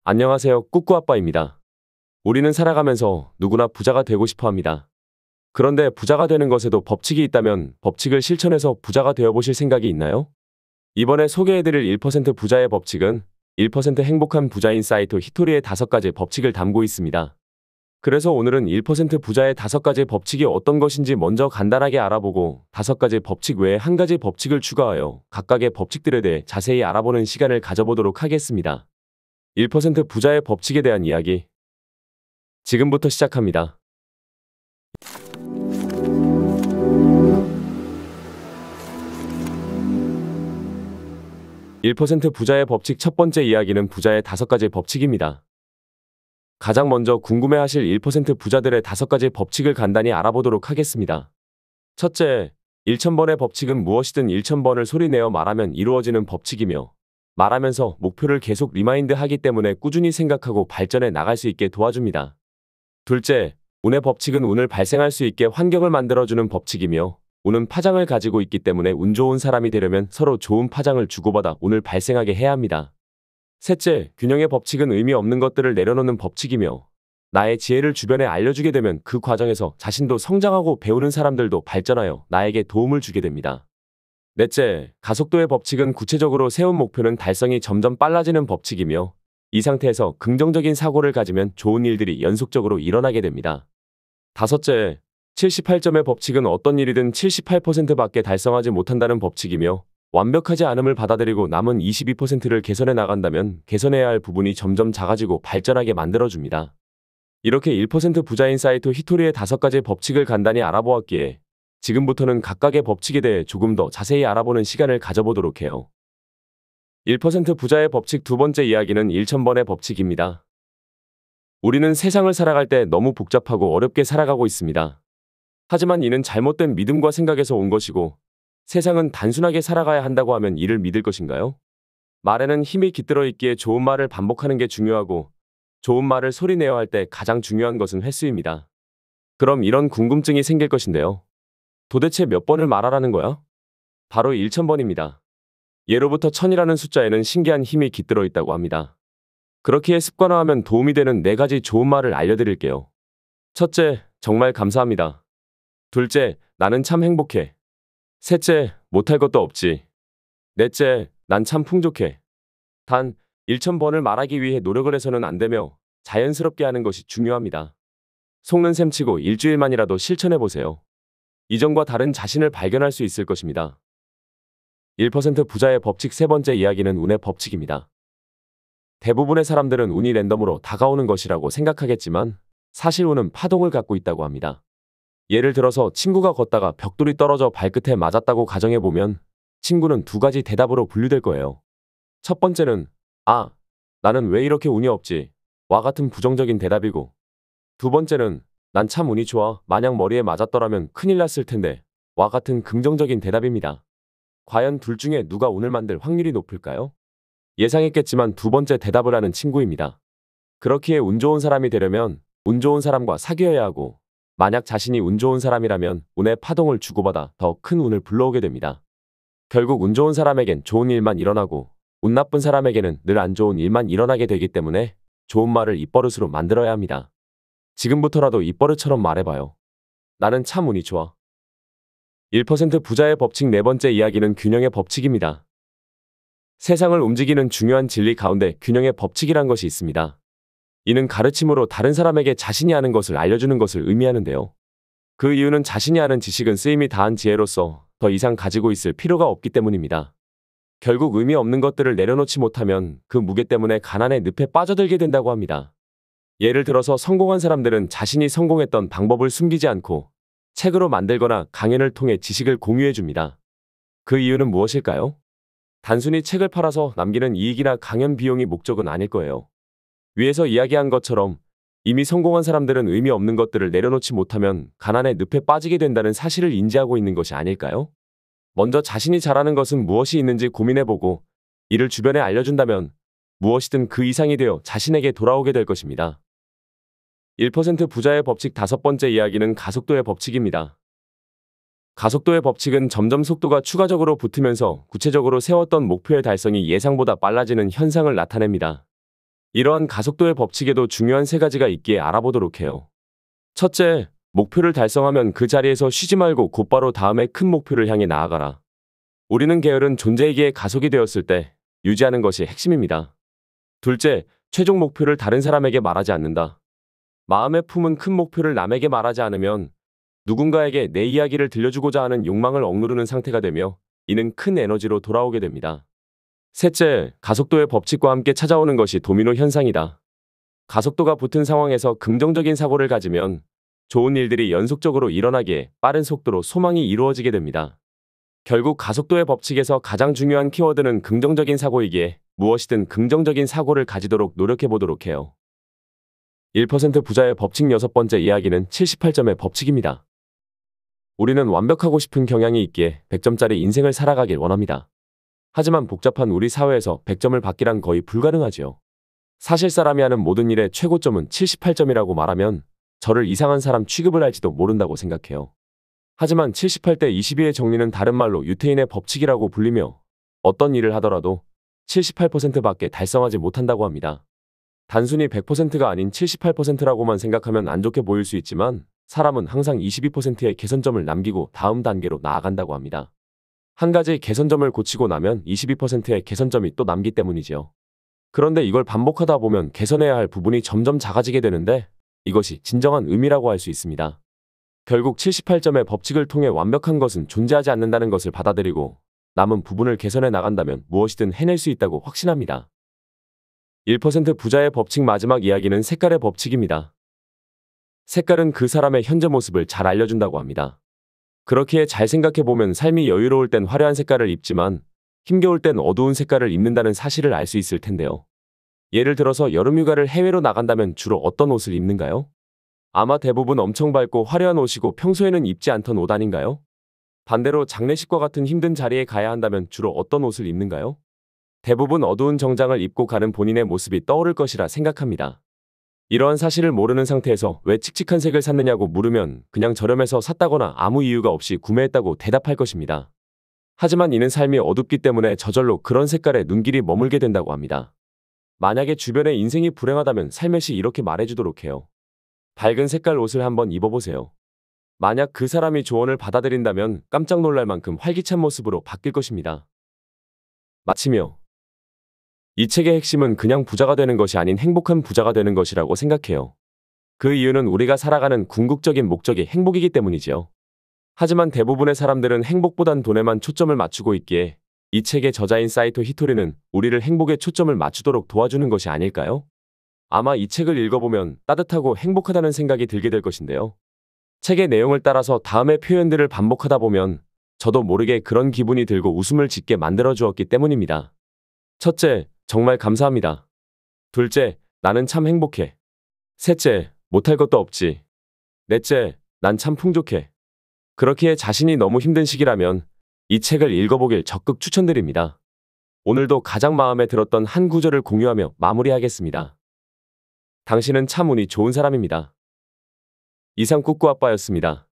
안녕하세요. 꾸꾸아빠입니다. 우리는 살아가면서 누구나 부자가 되고 싶어 합니다. 그런데 부자가 되는 것에도 법칙이 있다면 법칙을 실천해서 부자가 되어보실 생각이 있나요? 이번에 소개해드릴 1% 부자의 법칙은 1% 행복한 부자인 사이토 히토리의 5가지 법칙을 담고 있습니다. 그래서 오늘은 1% 부자의 5가지 법칙이 어떤 것인지 먼저 간단하게 알아보고 5가지 법칙 외에 한 가지 법칙을 추가하여 각각의 법칙들에 대해 자세히 알아보는 시간을 가져보도록 하겠습니다. 1% 부자의 법칙에 대한 이야기 지금부터 시작합니다. 1% 부자의 법칙 첫 번째 이야기는 부자의 5가지 법칙입니다. 가장 먼저 궁금해하실 1% 부자들의 5가지 법칙을 간단히 알아보도록 하겠습니다. 첫째, 1000번의 법칙은 무엇이든 1000번을 소리내어 말하면 이루어지는 법칙이며 말하면서 목표를 계속 리마인드하기 때문에 꾸준히 생각하고 발전해 나갈 수 있게 도와줍니다. 둘째, 운의 법칙은 운을 발생할 수 있게 환경을 만들어주는 법칙이며 운은 파장을 가지고 있기 때문에 운 좋은 사람이 되려면 서로 좋은 파장을 주고받아 운을 발생하게 해야 합니다. 셋째, 균형의 법칙은 의미 없는 것들을 내려놓는 법칙이며 나의 지혜를 주변에 알려주게 되면 그 과정에서 자신도 성장하고 배우는 사람들도 발전하여 나에게 도움을 주게 됩니다. 넷째, 가속도의 법칙은 구체적으로 세운 목표는 달성이 점점 빨라지는 법칙이며 이 상태에서 긍정적인 사고를 가지면 좋은 일들이 연속적으로 일어나게 됩니다. 다섯째, 78점의 법칙은 어떤 일이든 78%밖에 달성하지 못한다는 법칙이며 완벽하지 않음을 받아들이고 남은 22%를 개선해 나간다면 개선해야 할 부분이 점점 작아지고 발전하게 만들어줍니다. 이렇게 1% 부자인 사이토 히토리의 5가지 법칙을 간단히 알아보았기에 지금부터는 각각의 법칙에 대해 조금 더 자세히 알아보는 시간을 가져보도록 해요. 1% 부자의 법칙 두 번째 이야기는 1000번의 법칙입니다. 우리는 세상을 살아갈 때 너무 복잡하고 어렵게 살아가고 있습니다. 하지만 이는 잘못된 믿음과 생각에서 온 것이고 세상은 단순하게 살아가야 한다고 하면 이를 믿을 것인가요? 말에는 힘이 깃들어 있기에 좋은 말을 반복하는 게 중요하고 좋은 말을 소리내어 할 때 가장 중요한 것은 횟수입니다. 그럼 이런 궁금증이 생길 것인데요. 도대체 몇 번을 말하라는 거야? 바로 1000번입니다. 예로부터 1000이라는 숫자에는 신기한 힘이 깃들어 있다고 합니다. 그렇기에 습관화하면 도움이 되는 4가지 좋은 말을 알려드릴게요. 첫째, 정말 감사합니다. 둘째, 나는 참 행복해. 셋째, 못할 것도 없지. 넷째, 난 참 풍족해. 단, 1000번을 말하기 위해 노력을 해서는 안 되며 자연스럽게 하는 것이 중요합니다. 속는 셈 치고 일주일만이라도 실천해보세요. 이전과 다른 자신을 발견할 수 있을 것입니다. 1% 부자의 법칙 세 번째 이야기는 운의 법칙입니다. 대부분의 사람들은 운이 랜덤으로 다가오는 것이라고 생각하겠지만 사실 운은 파동을 갖고 있다고 합니다. 예를 들어서 친구가 걷다가 벽돌이 떨어져 발끝에 맞았다고 가정해보면 친구는 2가지 대답으로 분류될 거예요. 첫 번째는 아, 나는 왜 이렇게 운이 없지? 와 같은 부정적인 대답이고 두 번째는 난 참 운이 좋아. 만약 머리에 맞았더라면 큰일 났을 텐데 와 같은 긍정적인 대답입니다. 과연 둘 중에 누가 운을 만들 확률이 높을까요? 예상했겠지만 두 번째 대답을 하는 친구입니다. 그렇기에 운 좋은 사람이 되려면 운 좋은 사람과 사귀어야 하고 만약 자신이 운 좋은 사람이라면 운의 파동을 주고받아 더 큰 운을 불러오게 됩니다. 결국 운 좋은 사람에겐 좋은 일만 일어나고 운 나쁜 사람에게는 늘 안 좋은 일만 일어나게 되기 때문에 좋은 말을 입버릇으로 만들어야 합니다. 지금부터라도 입버릇처럼 말해봐요. 나는 참 운이 좋아. 1% 부자의 법칙 네 번째 이야기는 균형의 법칙입니다. 세상을 움직이는 중요한 진리 가운데 균형의 법칙이란 것이 있습니다. 이는 가르침으로 다른 사람에게 자신이 아는 것을 알려주는 것을 의미하는데요. 그 이유는 자신이 아는 지식은 쓰임이 다한 지혜로서 더 이상 가지고 있을 필요가 없기 때문입니다. 결국 의미 없는 것들을 내려놓지 못하면 그 무게 때문에 가난의 늪에 빠져들게 된다고 합니다. 예를 들어서 성공한 사람들은 자신이 성공했던 방법을 숨기지 않고 책으로 만들거나 강연을 통해 지식을 공유해 줍니다. 그 이유는 무엇일까요? 단순히 책을 팔아서 남기는 이익이나 강연 비용이 목적은 아닐 거예요. 위에서 이야기한 것처럼 이미 성공한 사람들은 의미 없는 것들을 내려놓지 못하면 가난의 늪에 빠지게 된다는 사실을 인지하고 있는 것이 아닐까요? 먼저 자신이 잘하는 것은 무엇이 있는지 고민해보고 이를 주변에 알려준다면 무엇이든 그 이상이 되어 자신에게 돌아오게 될 것입니다. 1% 부자의 법칙 다섯 번째 이야기는 가속도의 법칙입니다. 가속도의 법칙은 점점 속도가 추가적으로 붙으면서 구체적으로 세웠던 목표의 달성이 예상보다 빨라지는 현상을 나타냅니다. 이러한 가속도의 법칙에도 중요한 세 가지가 있기에 알아보도록 해요. 첫째, 목표를 달성하면 그 자리에서 쉬지 말고 곧바로 다음에 큰 목표를 향해 나아가라. 우리는 게으른 존재이기에 가속이 되었을 때 유지하는 것이 핵심입니다. 둘째, 최종 목표를 다른 사람에게 말하지 않는다. 마음에 품은 큰 목표를 남에게 말하지 않으면 누군가에게 내 이야기를 들려주고자 하는 욕망을 억누르는 상태가 되며 이는 큰 에너지로 돌아오게 됩니다. 셋째, 가속도의 법칙과 함께 찾아오는 것이 도미노 현상이다. 가속도가 붙은 상황에서 긍정적인 사고를 가지면 좋은 일들이 연속적으로 일어나기에 빠른 속도로 소망이 이루어지게 됩니다. 결국 가속도의 법칙에서 가장 중요한 키워드는 긍정적인 사고이기에 무엇이든 긍정적인 사고를 가지도록 노력해 보도록 해요. 1% 부자의 법칙 여섯 번째 이야기는 78점의 법칙입니다. 우리는 완벽하고 싶은 경향이 있기에 100점짜리 인생을 살아가길 원합니다. 하지만 복잡한 우리 사회에서 100점을 받기란 거의 불가능하지요. 사실 사람이 하는 모든 일의 최고점은 78점이라고 말하면 저를 이상한 사람 취급을 할지도 모른다고 생각해요. 하지만 78대 22의 정리는 다른 말로 유태인의 법칙이라고 불리며 어떤 일을 하더라도 78%밖에 달성하지 못한다고 합니다. 단순히 100%가 아닌 78%라고만 생각하면 안 좋게 보일 수 있지만 사람은 항상 22%의 개선점을 남기고 다음 단계로 나아간다고 합니다. 한 가지 개선점을 고치고 나면 22%의 개선점이 또 남기 때문이지요. 그런데 이걸 반복하다 보면 개선해야 할 부분이 점점 작아지게 되는데 이것이 진정한 의미라고 할 수 있습니다. 결국 78점의 법칙을 통해 완벽한 것은 존재하지 않는다는 것을 받아들이고 남은 부분을 개선해 나간다면 무엇이든 해낼 수 있다고 확신합니다. 1% 부자의 법칙 마지막 이야기는 색깔의 법칙입니다. 색깔은 그 사람의 현재 모습을 잘 알려준다고 합니다. 그렇기에 잘 생각해보면 삶이 여유로울 땐 화려한 색깔을 입지만 힘겨울 땐 어두운 색깔을 입는다는 사실을 알 수 있을 텐데요. 예를 들어서 여름휴가를 해외로 나간다면 주로 어떤 옷을 입는가요? 아마 대부분 엄청 밝고 화려한 옷이고 평소에는 입지 않던 옷 아닌가요? 반대로 장례식과 같은 힘든 자리에 가야 한다면 주로 어떤 옷을 입는가요? 대부분 어두운 정장을 입고 가는 본인의 모습이 떠오를 것이라 생각합니다. 이러한 사실을 모르는 상태에서 왜 칙칙한 색을 샀느냐고 물으면 그냥 저렴해서 샀다거나 아무 이유가 없이 구매했다고 대답할 것입니다. 하지만 이는 삶이 어둡기 때문에 저절로 그런 색깔에 눈길이 머물게 된다고 합니다. 만약에 주변에 인생이 불행하다면 살며시 이렇게 말해주도록 해요. 밝은 색깔 옷을 한번 입어보세요. 만약 그 사람이 조언을 받아들인다면 깜짝 놀랄 만큼 활기찬 모습으로 바뀔 것입니다. 마치며 이 책의 핵심은 그냥 부자가 되는 것이 아닌 행복한 부자가 되는 것이라고 생각해요. 그 이유는 우리가 살아가는 궁극적인 목적이 행복이기 때문이지요. 하지만 대부분의 사람들은 행복보단 돈에만 초점을 맞추고 있기에 이 책의 저자인 사이토 히토리는 우리를 행복에 초점을 맞추도록 도와주는 것이 아닐까요? 아마 이 책을 읽어보면 따뜻하고 행복하다는 생각이 들게 될 것인데요. 책의 내용을 따라서 다음의 표현들을 반복하다 보면 저도 모르게 그런 기분이 들고 웃음을 짓게 만들어 주었기 때문입니다. 첫째, 정말 감사합니다. 둘째, 나는 참 행복해. 셋째, 못할 것도 없지. 넷째, 난 참 풍족해. 그렇기에 자신이 너무 힘든 시기라면 이 책을 읽어보길 적극 추천드립니다. 오늘도 가장 마음에 들었던 한 구절을 공유하며 마무리하겠습니다. 당신은 참 운이 좋은 사람입니다. 이상 꾸꾸아빠였습니다.